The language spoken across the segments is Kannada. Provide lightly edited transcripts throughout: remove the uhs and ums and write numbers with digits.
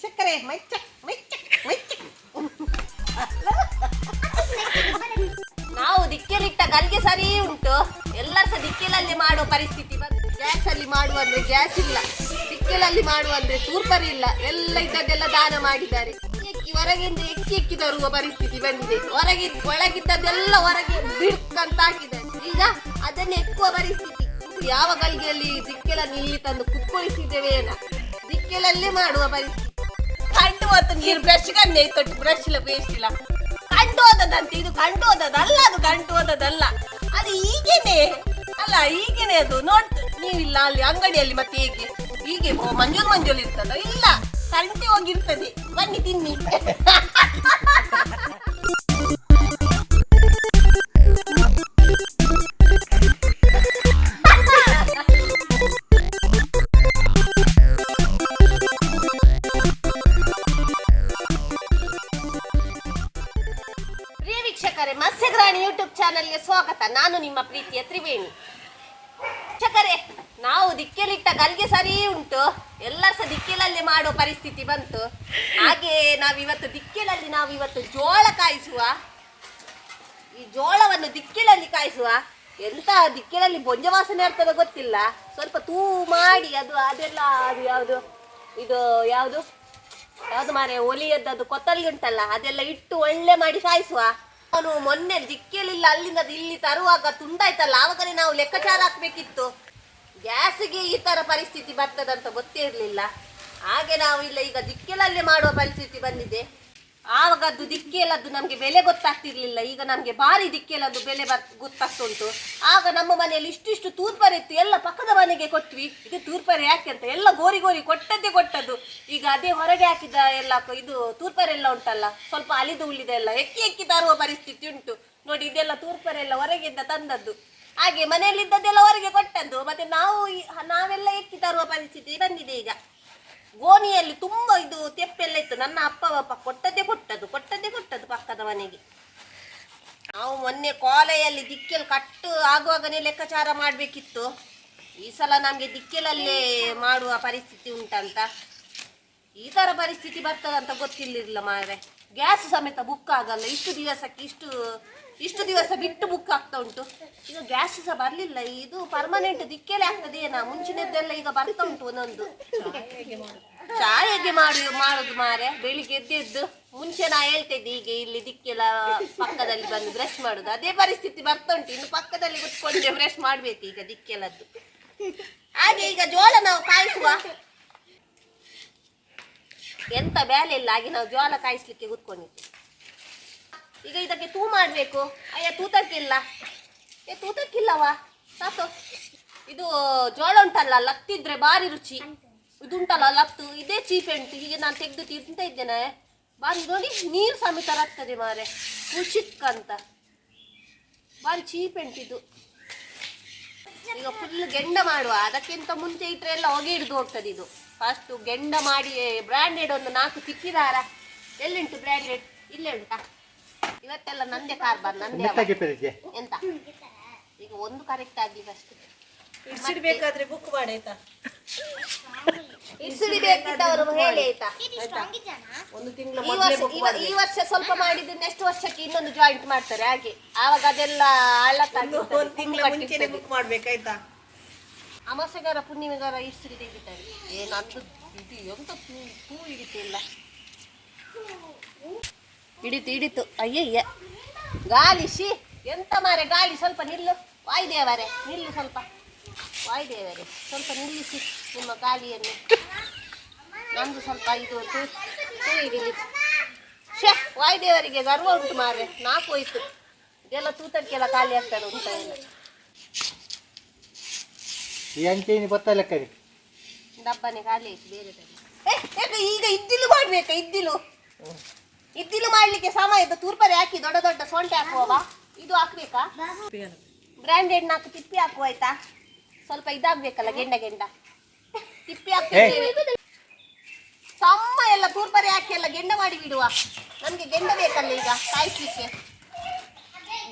ವೀಕ್ಷಕರೇ ಮೈಚಕ್ ಮೈಚಕ್ ಮೈಚಕ್ ನಾವು ದಿಕ್ಕೆಲಿಟ್ಟ ಗಲ್ಗೆ ಸರಿ ಉಂಟು. ಎಲ್ಲರೂ ಸಹ ದಿಕ್ಕೆಲಲ್ಲಿ ಮಾಡುವ ಪರಿಸ್ಥಿತಿ ಬಂತು. ಗ್ಯಾಸ್ ಅಲ್ಲಿ ಮಾಡುವ ಅಂದ್ರೆ ಗ್ಯಾಸ್ ಇಲ್ಲ, ದಿಕ್ಕೆಲಲ್ಲಿ ಮಾಡುವ ಅಂದ್ರೆ ತೂರ್ಪರಿ ಇಲ್ಲ. ಎಲ್ಲ ಇದ್ದದ್ದೆಲ್ಲ ದಾನ ಮಾಡಿದ್ದಾರೆ. ಹೊರಗಿಂದ ಎಕ್ಕಿ ತರುವ ಪರಿಸ್ಥಿತಿ ಬಂದಿದೆ. ಒಳಗಿದ್ದದ್ದೆಲ್ಲ ಹೊರಗೆ ಬಿಡ್ಕಂತ ಹಾಕಿದ್ದಾರೆ. ಈಗ ಅದನ್ನ ಎಕ್ಕುವ ಪರಿಸ್ಥಿತಿ. ಯಾವ ಗಲ್ಗೆಯಲ್ಲಿ ದಿಕ್ಕೆಲನ್ನು ಇಲ್ಲಿ ತಂದು ಕುತ್ಕೊಳಿಸಿದ್ದೇವೆ ಏನ, ದಿಕ್ಕೆಲಲ್ಲಿ ಮಾಡುವ ಪರಿಸ್ಥಿತಿ. ಕಂಡು ಹೋದ ನೀರು ಬ್ರಷ್ ಕಣ್ಣೆ ತೊಟ್ಟು ಬ್ರಷ್ ಇಲ್ಲ, ಪೇಸ್ಟ್ ಇಲ್ಲ. ಕಂಡು ಹೋದದಂತೆ ಇದು, ಕಂಡು ಹೋದದಲ್ಲ, ಅದು ಕಂಡು ಹೋದದಲ್ಲ, ಅದು ಹೀಗೇನೆ ಅಲ್ಲ, ಹೀಗೇನೆ ಅದು. ನೋಡ್ತು ನೀವಿಲ್ಲ ಅಲ್ಲಿ ಅಂಗಡಿಯಲ್ಲಿ ಮತ್ತೆ ಹೀಗೆ ಮಂಜೂಲ್ ಇರ್ತದ, ಇಲ್ಲ ಕಂಟಿ ಹೋಗಿರ್ತದೆ. ಬನ್ನಿ ತಿನ್ನಿ. ವೀಕ್ಷಕರೇ, ಮತ್ಸ್ಯಗ್ರಾಣಿ ಯೂಟ್ಯೂಬ್ ಚಾನೆಲ್ಗೆ ಸ್ವಾಗತ. ನಾನು ನಿಮ್ಮ ಪ್ರೀತಿಯ ತ್ರಿವೇಣಿ. ವೀಕ್ಷಕರೇ, ನಾವು ದಿಕ್ಕೆಲಿಟ್ಟ ಗಲ್ಗೆ ಸರಿ ಉಂಟು. ಎಲ್ಲರೂ ಸಹ ದಿಕ್ಕೆಲಲ್ಲಿ ಮಾಡೋ ಪರಿಸ್ಥಿತಿ ಬಂತು. ಹಾಗೆ ನಾವಿವತ್ತು ಜೋಳ ಕಾಯಿಸುವ. ಈ ಜೋಳವನ್ನು ದಿಕ್ಕೆಲಲ್ಲಿ ಕಾಯಿಸುವ. ಎಂತ ದಿಕ್ಕೆಲಲ್ಲಿ ಬೊಂಜ ವಾಸನೆ ಇರ್ತದೆ ಗೊತ್ತಿಲ್ಲ. ಸ್ವಲ್ಪ ತೂ ಮಾಡಿ ಅದೆಲ್ಲ ಯಾವುದು ಮಾರೆ ಒಲಿಯದ್ದು ಕೊತ್ತಲಿ ಉಂಟಲ್ಲ, ಅದೆಲ್ಲ ಇಟ್ಟು ಒಳ್ಳೆ ಮಾಡಿ ಕಾಯಿಸುವ. ಅವನು ಮೊನ್ನೆ ದಿಕ್ಕೆಲಿಲ್ಲ ಅಲ್ಲಿಂದ ಇಲ್ಲಿ ತರುವಾಗ ತುಂಡಾಯ್ತಲ್ಲ, ಆವಾಗಲೇ ನಾವು ಲೆಕ್ಕಾಚಾರ ಹಾಕ್ಬೇಕಿತ್ತು. ಗ್ಯಾಸ್ಗೆ ಈ ತರ ಪರಿಸ್ಥಿತಿ ಬರ್ತದಂತ ಗೊತ್ತೇ ಇರಲಿಲ್ಲ. ಹಾಗೆ ನಾವು ಈಗ ದಿಕ್ಕೆಲಲ್ಲಿ ಮಾಡುವ ಪರಿಸ್ಥಿತಿ ಬಂದಿದೆ. ಆವಾಗದ್ದು ದಿಕ್ಕೆಲದ್ದು ನಮ್ಗೆ ಬೆಲೆ ಗೊತ್ತಾಗ್ತಿರ್ಲಿಲ್ಲ. ಈಗ ನಮ್ಗೆ ಭಾರಿ ದಿಕ್ಕೆಲದ್ದು ಬೆಲೆ ಗೊತ್ತಾಗ್ತುಂಟು. ಆಗ ನಮ್ಮ ಮನೆಯಲ್ಲಿ ಇಷ್ಟಿಷ್ಟು ತೂರ್ಪರೆ ಇತ್ತು, ಎಲ್ಲ ಪಕ್ಕದ ಮನೆಗೆ ಕೊಟ್ವಿ. ಇದು ತೂರ್ಪರೆ ಯಾಕೆ ಅಂತ ಎಲ್ಲ ಗೋರಿ ಕೊಟ್ಟದ್ದು. ಈಗ ಅದೇ ಹೊರಗೆ ಹಾಕಿದ ಎಲ್ಲ ಇದು ತೂರ್ಪರೆ ಎಲ್ಲ ಉಂಟಲ್ಲ, ಸ್ವಲ್ಪ ಅಲಿದು ಉಳಿದ ಎಲ್ಲ ಎಕ್ಕಿ ತರುವ ಪರಿಸ್ಥಿತಿ ಉಂಟು. ನೋಡಿ, ಇದೆಲ್ಲ ತೂರ್ಪರೆ ಎಲ್ಲ ಹೊರಗಿಂದ ತಂದದ್ದು. ಹಾಗೆ ಮನೆಯಲ್ಲಿದ್ದದ್ದೆಲ್ಲ ಹೊರಗೆ ಕೊಟ್ಟದ್ದು. ಮತ್ತೆ ನಾವೆಲ್ಲ ಎಕ್ಕಿ ತರುವ ಪರಿಸ್ಥಿತಿ ಬಂದಿದೆ. ಈಗ ಗೋಣಿಯಲ್ಲಿ ತುಂಬಾ ಇದು ತೆಪ್ಪೆಲ್ಲ ಇತ್ತು. ನನ್ನ ಅಪ್ಪ ಕೊಟ್ಟದ್ದೇ ಕೊಟ್ಟದ್ದು ಪಕ್ಕದ ಮನೆಗೆ. ನಾವು ಮೊನ್ನೆ ಕಾಲೆಯಲ್ಲಿ ದಿಕ್ಕೆಲ್ ಕಟ್ಟು ಆಗುವಾಗನೇ ಲೆಕ್ಕಾಚಾರ ಮಾಡ್ಬೇಕಿತ್ತು. ಈ ಸಲ ನಮ್ಗೆ ದಿಕ್ಕೆಲಲ್ಲೇ ಮಾಡುವ ಪರಿಸ್ಥಿತಿ ಉಂಟಂತ, ಈ ತರ ಪರಿಸ್ಥಿತಿ ಬರ್ತದಂತ ಗೊತ್ತಿರ್ಲಿಲ್ಲ ಮಾರೆ. ಗ್ಯಾಸ್ ಸಮೇತ ಬುಕ್ ಆಗಲ್ಲ. ಇಷ್ಟು ದಿವಸ ಬಿಟ್ಟು ಬುಕ್ ಆಗ್ತಾ ಉಂಟು. ಈಗ ಗ್ಯಾಸ್ ಸಹ ಬರ್ಲಿಲ್ಲ. ಇದು ಪರ್ಮನೆಂಟ್ ದಿಕ್ಕೆಲೆ ಆಗ್ತದೆ ಏನಾ? ಮುಂಚಿನದ್ದೆಲ್ಲ ಈಗ ಬರ್ತಾ ಉಂಟು ಒಂದೊಂದು. ಚಾ ಹೇಗೆ ಮಾಡುದು ಮಾರೆ? ಬೆಳಿಗ್ಗೆ ಎದ್ದು ಮುಂಚೆ ನಾ ಹೇಳ್ತಿದ್ದೆ, ಈಗ ಇಲ್ಲಿ ದಿಕ್ಕೆಲ್ಲ ಪಕ್ಕದಲ್ಲಿ ಬಂದು ಬ್ರಷ್ ಮಾಡುದು. ಅದೇ ಪರಿಸ್ಥಿತಿ ಬರ್ತಾ ಉಂಟು. ಇನ್ನು ಪಕ್ಕದಲ್ಲಿ ಕುತ್ಕೊಂಡೆ ಬ್ರಷ್ ಮಾಡ್ಬೇಕು ಈಗ ದಿಕ್ಕೆಲದ್ದು. ಹಾಗೆ ಈಗ ಜೋಳ ನಾವು ಕಾಯಿಸುವ. ಎಂತ ಬೇಲೆ ಇಲ್ಲ. ಹಾಗೆ ನಾವು ಜೋಳ ಕಾಯಿಸ್ಲಿಕ್ಕೆ ಕೂತ್ಕೊಂಡಿದ್ವಿ. ಈಗ ಇದಕ್ಕೆ ತೂ ಮಾಡ್ಬೇಕು. ಅಯ್ಯ ತೂತಕ್ಕಿಲ್ಲವಾ ಸಾಕು. ಇದು ಜೋಳ ಉಂಟಲ್ಲ, ಲತ್ತಿದ್ರೆ ಬಾರಿ ರುಚಿ. ಇದುಂಟಲ್ಲ ಲತ್ತು, ಇದೇ ಚೀಪೆ ಉಂಟು. ಹೀಗೆ ನಾನು ತೆಗೆದು ತಿಂತ ಇದ್ದೇನೆ. ಬಾರಿ ನೋಡಿ, ನೀರು ಸಮೇತ ಆಗ್ತದೆ ಮಾರೆ, ಖುಷಿಕ್ ಅಂತ. ಬಾರಿ ಚೀಪೆ ಉಂಟಿದು. ಈಗ ಫುಲ್ ಗೆಂಡ ಮಾಡುವ. ಅದಕ್ಕಿಂತ ಮುಂಚೆ ಇಟ್ಟರೆ ಎಲ್ಲ ಹೊಗೆ ಹಿಡಿದು ಹೋಗ್ತದೆ. ಇದು ಫಸ್ಟ್ ಗೆಂಡ ಮಾಡಿ ಬ್ರ್ಯಾಂಡೆಡ್ ಒಂದು 4 ತಿಕ್ಕಿದಾರ. ಎಲ್ಲಿಂಟು ಬ್ರ್ಯಾಂಡೆಡ್? ಇಲ್ಲೇ ಉಂಟಾ? ಇವತ್ತೆಲ್ಲ ನಂದೇ ಕಾರ್ಬಾರ್, ನಂದೇ. ಎಂತ ಈಗ ಒಂದು ಕರೆಕ್ಟ್ ಆಗಿ ಅಷ್ಟೇ. ಇಡ್ಸಿಡ್ಬೇಕಾದ್ರೆ ಬುಕ್ ಮಾಡಿ ಆಯ್ತಾ? ಇಡ್ಸಿಡಿಬೇಕಿದ್ದವರು ಹೇಳಿ ಆಯ್ತಾ? ಒಂದು ತಿಂಗಳು ಈ ವರ್ಷ ಸ್ವಲ್ಪ ಮಾಡಿದ್ದು ನೆಕ್ಸ್ಟ್ ವರ್ಷಕ್ಕೆ ಇನ್ನೊಂದು ಜಾಯಿಂಟ್ ಮಾಡ್ತಾರೆ. ಹಾಗೆ ಆವಾಗ ಅದೆಲ್ಲ ಒಂದು ತಿಂಗಳ ಮುಂಚೆನೆ ಬುಕ್ ಮಾಡ್ಬೇಕಾಯ್ತಾ? ಅಮಾಸೆಗಾರ ಪುಣ್ಯಗಾರ ಇಡ್ಸಿಡಿ ತೆಗಿತಾರೆ. ಏನಂತ ಇದು ಎಂತ ಹೂ ಹಿಡಿತಿಲ್ಲ. ಹಿಡಿತು ಅಯ್ಯಯ್ಯ ಗಾಳಿ. ಎಂತ ಮಾರೆ ಗಾಳಿ. ಸ್ವಲ್ಪ ನಿಲ್ಲು ವಾಯುದೇವರೇ, ನಿಲ್ಲು ಸ್ವಲ್ಪ. ವಾಯುದೇವರೇ ಸ್ವಲ್ಪ ನಿಲ್ಲಿಸಿ ನಿಮ್ಮ ಗಾಳಿಯನ್ನು. ನಮ್ದು ಸ್ವಲ್ಪ ಇದು ಹಿಡಿಲಿ. ವಾಯುದೇವರಿಗೆ ಗರ್ವ ಉಂಟು ಮಾರೆ. 4 ಹೋಯ್ತು. ಇದೆಲ್ಲ ತೂತಕ್ಕೆಲ್ಲ ಖಾಲಿ ಆಗ್ತದೆ ಉಂಟ ಎಲ್ಲ. ಡಬ್ಬನೆ ಖಾಲಿ ಆಯ್ತು ಬೇರೆ. ಈಗ ಇದ್ದಿಲು ಮಾಡ್ಬೇಕಾ? ಇದ್ದಿಲು ಮಾಡ್ಲಿಕ್ಕೆ ಸಮಯ. ತೂರ್ಪರೆ ಹಾಕಿ ದೊಡ್ಡ ಸೊಂಟೆ ಹಾಕುವ. ಇದು ಹಾಕ್ಬೇಕಾ? ಬ್ರ್ಯಾಂಡೆಡ್ 4 ತಿಪ್ಪಿ ಹಾಕುವ ಆಯ್ತಾ? ಸ್ವಲ್ಪ ಇದಾಗ್ಬೇಕಲ್ಲ, ಗೆಂಡ ತಿಪ್ಪಿ ಹಾಕ್ತೇವೆ. ಸಮ್ಮ ಎಲ್ಲ ತೂರ್ಪರೆ ಹಾಕಿ ಎಲ್ಲ ಗೆಂಡ ಮಾಡಿ ಬಿಡುವ. ನಮ್ಗೆ ಗೆಂಡ ಬೇಕಲ್ಲ ಈಗ ಕಾಯಿಸ್ಲಿಕ್ಕೆ.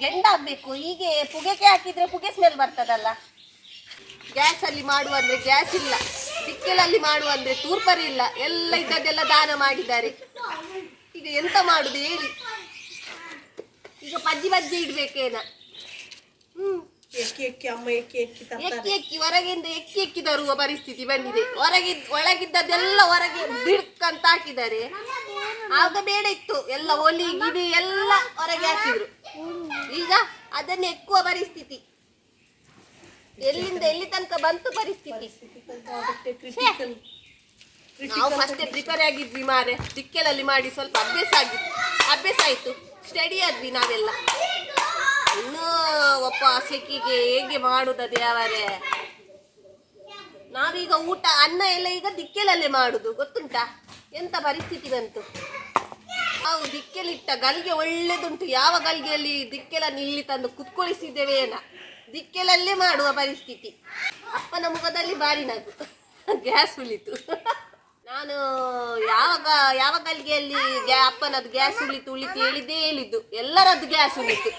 ಗೆಂಡ ಆಗ್ಬೇಕು. ಹೀಗೆ ಪುಗೆಗೆ ಹಾಕಿದ್ರೆ ಪುಗೆ ಸ್ಮೆಲ್ ಬರ್ತದಲ್ಲ. ಗ್ಯಾಸ್ ಅಲ್ಲಿ ಮಾಡುವ ಅಂದ್ರೆ ಗ್ಯಾಸ್ ಇಲ್ಲ. ದಿಕ್ಕೆಲಲ್ಲಿ ಮಾಡುವ ಅಂದ್ರೆ ತೂರ್ಪರಿ ಇಲ್ಲ, ಎಲ್ಲ ಇದ್ದದ್ದೆಲ್ಲ ದಾನ ಮಾಡಿದ್ದಾರೆ. ಈಗ ಎಂತ ಮಾಡುದು ಹೇಳಿ? ಈಗ ಪಜ್ಜಿ ಬಜ್ಜಿ ಇಡ್ಬೇಕೇನ? ಎಕ್ಕಿ ಅಮ್ಮ ಎಕ್ಕಿ ಹೊರಗಿಂದ ಎಕ್ಕಿ ತರುವ ಪರಿಸ್ಥಿತಿ ಬಂದಿದೆ. ಒಳಗಿದ್ದದ್ದೆಲ್ಲ ಹೊರಗೆ ಬಿಡ್ಕಂತ ಹಾಕಿದ್ದಾರೆ. ಆಗ ಬೇಡ ಇತ್ತು, ಎಲ್ಲ ಒಲಿ ಗಿಡಿ ಎಲ್ಲ ಹೊರಗೆ ಹಾಕಿದ್ರು. ಈಗ ಅದನ್ನ ಎಕ್ಕುವ ಪರಿಸ್ಥಿತಿ. ಎಲ್ಲಿಂದ ಎಲ್ಲಿ ತನಕ ಬಂತು ಪರಿಸ್ಥಿತಿ? ನಾವು ಫಸ್ಟ್ ಪ್ರಿಪೇರ್ ಆಗಿದ್ವಿ ಮಾರೆ, ದಿಕ್ಕೆಲಲ್ಲಿ ಮಾಡಿ ಸ್ವಲ್ಪ ಅಭ್ಯಾಸ ಆಯ್ತು, ಸ್ಟಡಿ ಆದ್ವಿ ನಾವೆಲ್ಲ. ಇನ್ನೂ ಒಪ್ಪ ಸೆಕಿಗೆ ಹೇಗೆ ಮಾಡುತ್ತದೆ ಅವರೇ. ನಾವೀಗ ಊಟ ಅನ್ನ ಎಲ್ಲ ಈಗ ದಿಕ್ಕೆಲಲ್ಲೇ ಮಾಡುದು, ಗೊತ್ತುಂಟಾ ಎಂತ ಪರಿಸ್ಥಿತಿ ಬಂತು. ನಾವು ದಿಕ್ಕೆಲಿಟ್ಟ ಗಲ್ಗೆ ಒಳ್ಳೇದುಂಟು. ಯಾವ ಗಲ್ಗೆಯಲ್ಲಿ ದಿಕ್ಕೆಲನ್ನು ಇಲ್ಲಿ ತಂದು ಕುತ್ಕೊಳಿಸಿದ್ದೇವೆ ಏನ, ದಿಕ್ಕೆಲಲ್ಲೇ ಮಾಡುವ ಪರಿಸ್ಥಿತಿ. ಅಪ್ಪನ ಮುಖದಲ್ಲಿ ಬಾರಿ ನಗು, ಗ್ಯಾಸ್ ಉಳಿತು. ನಾನು ಯಾವ ಗಲ್ಗೆಯಲ್ಲಿ ಅಪ್ಪನದ್ದು ಗ್ಯಾಸ್ ಉಳಿತು ಹೇಳಿದ್ದು ಎಲ್ಲರದ್ದು ಗ್ಯಾಸ್ ಉಳಿತು.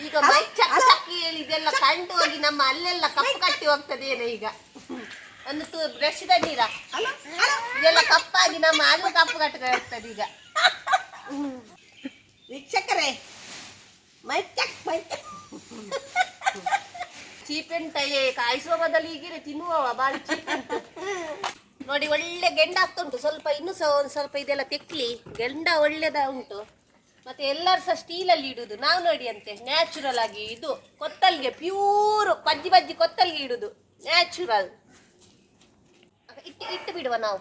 ಈಗ ಮೈ ಚಕ್ಕಿ ಹೇಳಿದೆಲ್ಲ ಕಂಡು ಹೋಗಿ ನಮ್ಮ ಅಲ್ಲೆಲ್ಲ ಕಪ್ಪು ಕಟ್ಟಿ ಹೋಗ್ತದೇನೋ. ಈಗ ಒಂದು ಬ್ರಷ್ದ ನೀರ ಇದೆಲ್ಲ ಕಪ್ಪಾಗಿ ನಮ್ಮ ಅಲ್ಲು ಕಪ್ಪು ಕಟ್ಟಿ ಹೋಗ್ತದೆ ಈಗ. ವೀಕ್ಷಕರೇ, ಚೀಪೆಂಟಯೇ ಕಾಯಿಸುವ ಬದಲು ಹೀಗೆ ತಿನ್ನುವ ಬಾರಿ ಚೀಪೆಂಟು ನೋಡಿ. ಒಳ್ಳೆ ಗೆಂಡ ಆಗ್ತುಂಟು. ಇನ್ನೂ ಒಂದು ಸ್ವಲ್ಪ ಇದೆಲ್ಲ ತೆಕ್ಲಿ, ಗೆಂಡ ಒಳ್ಳೆದ ಉಂಟು. ಮತ್ತೆ ಎಲ್ಲರೂ ಸಹ ಸ್ಟೀಲಲ್ಲಿ ಇಡುದು. ನಾವು ನೋಡಿ ಅಂತೆ ನ್ಯಾಚುರಲ್ ಆಗಿ ಇದು ಕೊತ್ತಲ್ಗೆ ಪ್ಯೂರ್ ಬಜ್ಜಿ ಕೊತ್ತಲ್ಗೆ ಇಡುದು ನ್ಯಾಚುರಲ್. ಇಟ್ಟು ಬಿಡುವ ನಾವು.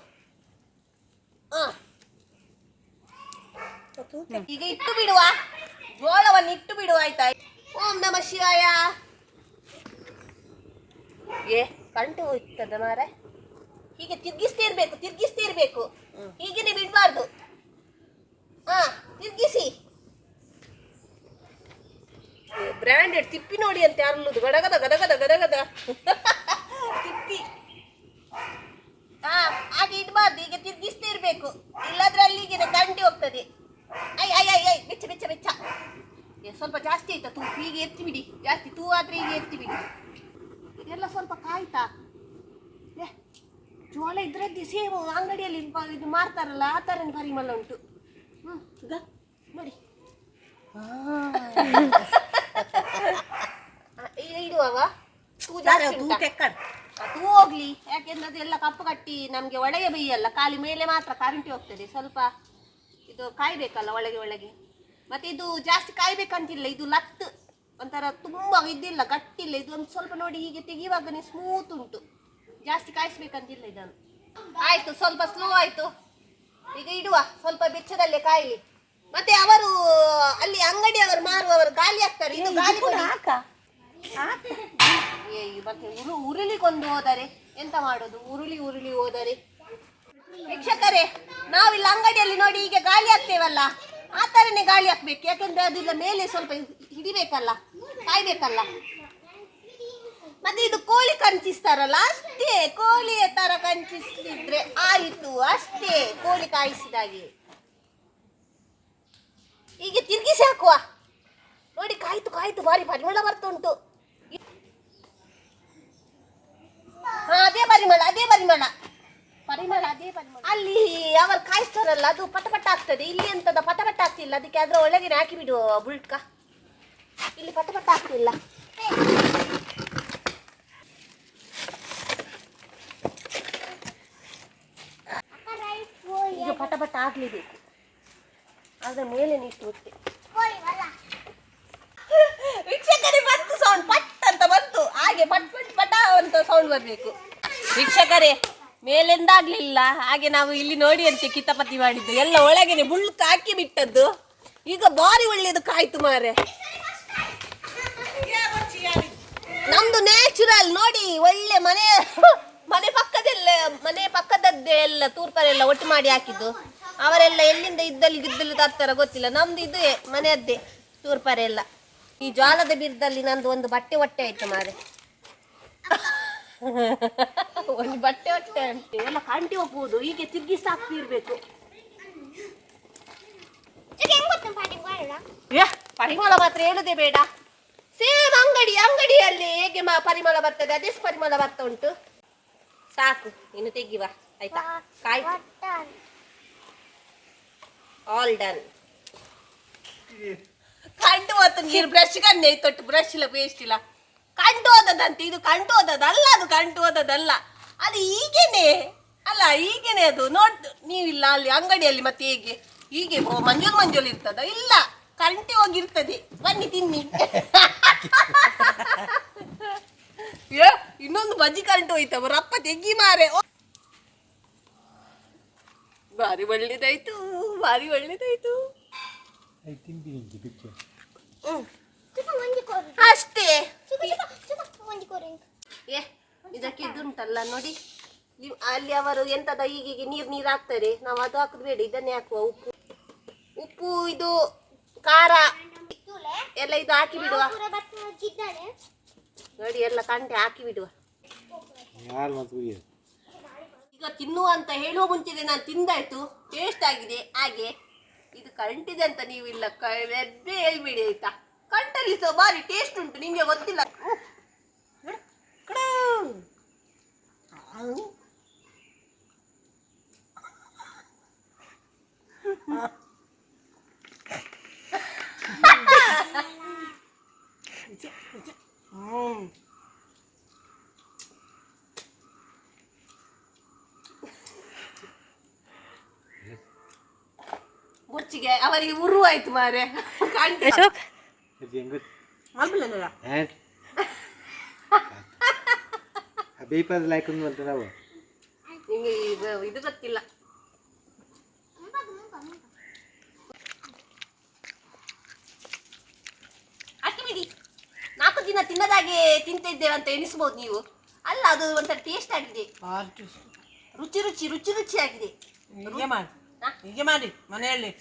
ಈಗ ಇಟ್ಟು ಬಿಡುವ, ಜೋಳವನ್ನು ಇಟ್ಟು ಬಿಡುವ ಆಯ್ತಾ. ಓಂ ನಮಃ ಶಿವಾಯ. ಕಂಟು ಹೋಯ್ತದ ಮಾರ. ಹೀಗೆ ತಿರ್ಗಿಸ್ತಾ ಇರ್ಬೇಕು, ಹೀಗೇನೆ ಬಿಡ್ಬಾರ್ದು. ತಿರ್ಗಿಸಿ. ಬ್ರ್ಯಾಂಡೆಡ್ ತಿಪ್ಪಿ ನೋಡಿ ಅಂತ ಅರ್ಲುದು, ಗಡಗದ ಗದಗದ ಗದಗದ ತಿಪ್ಪಿ. ಹಾಗೆ ಇಡ್ಬಾರ್ದು, ಈಗ ತಿರ್ಗಿಸ್ತಾ ಇರ್ಬೇಕು, ಇಲ್ಲದ್ರೆ ಅಲ್ಲಿಗೆ ಗಂಟೆ ಹೋಗ್ತದೆ. ಬೆಚ್ಚ ಸ್ವಲ್ಪ ಜಾಸ್ತಿ ಆಯ್ತಾ ತೂ? ಹೀಗೆ ಎತ್ತಿ ಬಿಡಿ, ಜಾಸ್ತಿ ತೂ ಆದ್ರೆ ಹೀಗೆ ಎತ್ತಿ ಬಿಡಿ. ಇದೆಲ್ಲ ಸ್ವಲ್ಪ ಕಾಯ್ತಾ. ಜೋಳ ಇದ್ರದ್ದೇ ಸೇಮ್ ಅಂಗಡಿಯಲ್ಲಿ ಇದು ಮಾರ್ತಾರಲ್ಲ ಆ ಥರ ಪರಿಮಳ ಉಂಟು. ಈಗ ನೋಡಿ ಇಡುವಾಗ ತೂ ಹೋಗ್ಲಿ, ಯಾಕೆಂದ್ರೆ ಅದೆಲ್ಲ ಕಪ್ಪು ಕಟ್ಟಿ ನಮ್ಗೆ ಒಳಗೆ ಬೇಯಲ್ಲ, ಖಾಲಿ ಮೇಲೆ ಮಾತ್ರ ಕರೆಂಟ್ ಹೋಗ್ತದೆ. ಸ್ವಲ್ಪ ಇದು ಕಾಯ್ಬೇಕಲ್ಲ ಒಳಗೆ. ಮತ್ತೆ ಇದು ಜಾಸ್ತಿ ಕಾಯ್ಬೇಕಂತಿಲ್ಲ, ಇದು ಲತ್ತು ಒಂಥರ ತುಂಬಾ ಇದಿಲ್ಲ, ಗಟ್ಟಿಲ್ಲ. ಇದು ಒಂದು ಸ್ವಲ್ಪ ನೋಡಿ ಹೀಗೆ ತೆಗಿಯುವಾಗನೇ ಸ್ಮೂತ್ ಉಂಟು, ಜಾಸ್ತಿ ಕಾಯಿಸ್ಬೇಕಂತಿಲ್ಲ ಇದನ್ನು. ಆಯ್ತು, ಸ್ವಲ್ಪ ಸ್ಲೋ ಆಯ್ತು. ಈಗ ಇಡುವ, ಸ್ವಲ್ಪ ಬೆಚ್ಚದಲ್ಲೇ ಕಾಯಿಲಿ. ಮತ್ತೆ ಅವರು ಅಲ್ಲಿ ಅಂಗಡಿಯವರು ಮಾರುವವರು ಗಾಳಿ ಹಾಕ್ತಾರೆ. ಇದು ಗಾಳಿ ಮತ್ತೆ ಉರುಳಿಕೊಂಡು ಹೋದರೆ ಎಂತ ಮಾಡೋದು? ಉರುಳಿ ಹೋದರೆ. ವೀಕ್ಷಕರೇ, ನಾವಿಲ್ಲಿ ಅಂಗಡಿಯಲ್ಲಿ ನೋಡಿ ಈಗ ಗಾಳಿ ಹಾಕ್ತೇವಲ್ಲ, ಆ ಥರನೇ ಗಾಳಿ ಹಾಕ್ಬೇಕು. ಯಾಕಂದ್ರೆ ಅದಿಲ್ಲ ಮೇಲೆ ಸ್ವಲ್ಪ ಹಿಡಿಬೇಕಲ್ಲ, ಕಾಯ್ಬೇಕಲ್ಲ. ಮತ್ತೆ ಇದು ಕೋಳಿ ಕಂಚಿಸ್ತಾರಲ್ಲ, ಅಷ್ಟೇ ಕೋಳಿಯ ತರ ಕಂಚಿಸಿದ್ರೆ ಆಯಿತು, ಅಷ್ಟೇ ಕೋಳಿ ಕಾಯಿಸಿದಾಗೆ. ಹೀಗೆ ತಿರ್ಗಿಸಿ ಹಾಕುವ ನೋಡಿ. ಕಾಯ್ತು ಬಾರಿ ಪರಿಮಳ ಬರ್ತುಂಟು. ಅದೇ ಪರಿಮಳ. ಅಲ್ಲಿ ಅವರು ಕಾಯಿಸ್ತಾರಲ್ಲ, ಅದು ಪಟಪಟ ಆಗ್ತದೆ. ಇಲ್ಲಿ ಎಂತದ ಪಟಪಟ ಆಗ್ತಿಲ್ಲ, ಅದಕ್ಕೆ ಅದ್ರ ಒಳಗೆ ಹಾಕಿ ಬಿಡುವ ಬುಲ್ಟ್ಕ. ಇಲ್ಲಿ ಪಟಪಟ ಆಗ್ತಿಲ್ಲ. ಈಗ ಪಟಪಟ ಆಗ್ಲೇಬೇಕು, ಅದ್ರ ಮೇಲೆ ನಿಟ್ಟುತ್ತೆ. ವೀಕ್ಷಕರೇ, ಬಂತು ಸೌಂಡ್, ಪಟ್ ಅಂತ ಬಂತು. ಹಾಗೆ ಪಟ್ ಅಂತ ಸೌಂಡ್ ಬರ್ಬೇಕು. ವೀಕ್ಷಕರೇ, ಮೇಲೆಂದಾಗ್ಲಿಲ್ಲ, ಹಾಗೆ ನಾವು ಇಲ್ಲಿ ನೋಡಿ ಅಂತೆ ಕಿತಾಪತಿ ಮಾಡಿದ್ದು ಎಲ್ಲ ಒಳಗೇನೆ ಬುಳ್ಕ ಹಾಕಿ ಬಿಟ್ಟದ್ದು. ಈಗ ಬಾರಿ ಒಳ್ಳೇದು ಕಾಯ್ತು ಮಾರೆ. ನಮ್ದು ನ್ಯಾಚುರಲ್ ನೋಡಿ, ಒಳ್ಳೆ ಮನೆ ಪಕ್ಕದದ್ದೇ ಎಲ್ಲ ತೂರ್ಪರೆಲ್ಲ ಒಟ್ಟು ಮಾಡಿ ಹಾಕಿದ್ದು. ಅವರೆಲ್ಲ ಎಲ್ಲಿಂದ ಗಿದ್ದಲು ತರ್ತಾರ ಗೊತ್ತಿಲ್ಲ. ನಮ್ದು ಇದು ಮನೆಯದ್ದೇ ತೂರ್ಪರೆ ಎಲ್ಲ. ಈ ಜ್ವಾಲದ ಬಿರ್ದಲ್ಲಿ ನಂದು ಒಂದು ಬಟ್ಟೆ ಹೊಟ್ಟೆ ಆಯ್ತು ಮಾರೆ. ಒಂದು ಬಟ್ಟೆ ಹೊಟ್ಟೆ ಅಂತೆ ಎಲ್ಲ ಕಂಟಿ ಹೋಗ್ಬೋದು. ಹೀಗೆ ತಿರ್ಗಿಸಿ ಹಾಕ್ತಿರ್ಬೇಕು. ಪರಿಮಳ ಮಾತ್ರ ಹೇಳುದೇ ಬೇಡ. ಸೇಮ್ ಅಂಗಡಿಯಲ್ಲಿ ಹೇಗೆ ಪರಿಮಳ ಬರ್ತದೆ ಅದೇ ಪರಿಮಳ ಬರ್ತಾ ಉಂಟು. ಸಾಕು, ಇನ್ನು ತೆಗಿವ ಆಯ್ತಾ? ಕಾಯ್ ಆಲ್ ಡನ್. ಕಂಡು ಹೋದ ನೀರು ಬ್ರಷ್ ಕಣ್ಣೆ ತೊಟ್ಟು ಬ್ರಷ್ ಇಲ್ಲ ಪೇಸ್ಟ್ ಇಲ್ಲ. ಕಂಡು ಹೋದದಂತೆ ಇದು, ಕಂಡು ಹೋದದಲ್ಲ, ಅದು ಕಂಡು ಹೋದದಲ್ಲ, ಅದು ಹೀಗೇನೆ ಅಲ್ಲ, ಹೀಗೇನೆ ಅದು. ನೀವಿಲ್ಲ ಅಲ್ಲಿ ಅಂಗಡಿಯಲ್ಲಿ ಮತ್ತೆ ಹೀಗೆ ಮಂಜೂಲ್ ಇರ್ತದ? ಇಲ್ಲ, ಕಂಟಿ ಹೋಗಿರ್ತದೆ. ಬನ್ನಿ ತಿನ್ನಿ. ಇನ್ನೊಂದು ಬಜ್ಜಿ ಕರೆಂಟ್ ಹೋಯ್ತವ, ರಪ್ಪ ತೆಗಿ ಮಾರೆ. ಭಾರಿ ಒಳ್ಳೇದಾಯ್ತು, ಭಾರಿ ಒಳ್ಳೇದಾಯ್ತು. ಅಷ್ಟೇ. ಇದಕ್ಕೆ ಇದುಂಟಲ್ಲ ನೋಡಿ, ಅಲ್ಲಿ ಅವರು ಎಂತದ ಹೀಗೆ ನೀರು ಹಾಕ್ತಾರೆ, ನಾವು ಅದು ಹಾಕುದು ಬೇಡ, ಇದನ್ನೇ ಹಾಕುವ. ಉಪ್ಪು ಇದು ಖಾರ ಎಲ್ಲ ಇದು ಹಾಕಿ ಬಿಡುವ ನೋಡಿ, ಎಲ್ಲ ಕಂಟೆ ಹಾಕಿ ಬಿಡುವ. ಈಗ ತಿನ್ನುವ ಅಂತ ಹೇಳುವ ಮುಂಚೆನೆ ನಾನು ತಿಂದಾಯ್ತು, ಟೇಸ್ಟ್ ಆಗಿದೆ. ಹಾಗೆ ಇದು ಕಂಟಿದೆ ಅಂತ ನೀವಿಲ್ಲ ಎದ್ದೇ ಹೇಳ್ಬೇಡಿ ಆಯ್ತಾ? ಕಂಟಲ್ಲಿ ಸಹ ಭಾರಿ ಟೇಸ್ಟ್ ಉಂಟು, ನಿಮ್ಗೆ ಗೊತ್ತಿಲ್ಲ. ಮುಚ್ಚಿಗೆ ಅವರಿಗೆ ಉರುವಾಯ್ತು ಮಾರೆ. ನಿಮಗೆ ಇದು ಗೊತ್ತಿಲ್ಲ. ಹಾಕಿ ಬಿಡಿ. 4 ದಿನ ತಿನ್ನದಾಗೆ ತಿಂತಿದ್ದೇವೆ ಅಂತ ಎನಿಸ್ಬೋದು ನೀವು. ಅಲ್ಲ, ಅದು ಒಂಥರ ಟೇಸ್ಟ್ ಆಗಿದೆ, ರುಚಿ ಆಗಿದೆ. ಹೀಗೆ ಮಾಡಿ ಮನೆಯಲ್ಲಿ.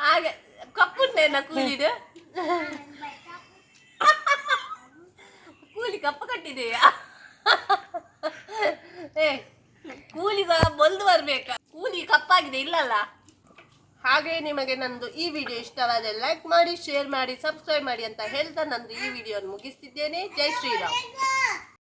ಹಾಗೆ ಕಪ್ಪುಂಟೇನ ಕೂಲಿದು? ಕೂಲಿ ಕಪ್ಪ ಕಟ್ಟಿದೆಯಾ? ಕೂಲಿಗ ಬಂದು ಬರ್ಬೇಕಾ? ಕೂಲಿ ಕಪ್ಪಾಗಿದೆ ಇಲ್ಲಲ್ಲ. ಹಾಗೆ ನಿಮಗೆ ನಂದು ಈ ವಿಡಿಯೋ ಇಷ್ಟವಾದರೆ ಲೈಕ್ ಮಾಡಿ, ಶೇರ್ ಮಾಡಿ, ಸಬ್ಸ್ಕ್ರೈಬ್ ಮಾಡಿ ಅಂತ ಹೇಳ್ತಾ ನಂದು ಈ ವಿಡಿಯೋನ ಮುಗಿಸ್ತಿದ್ದೇನೆ. ಜೈ ಶ್ರೀರಾಮ್.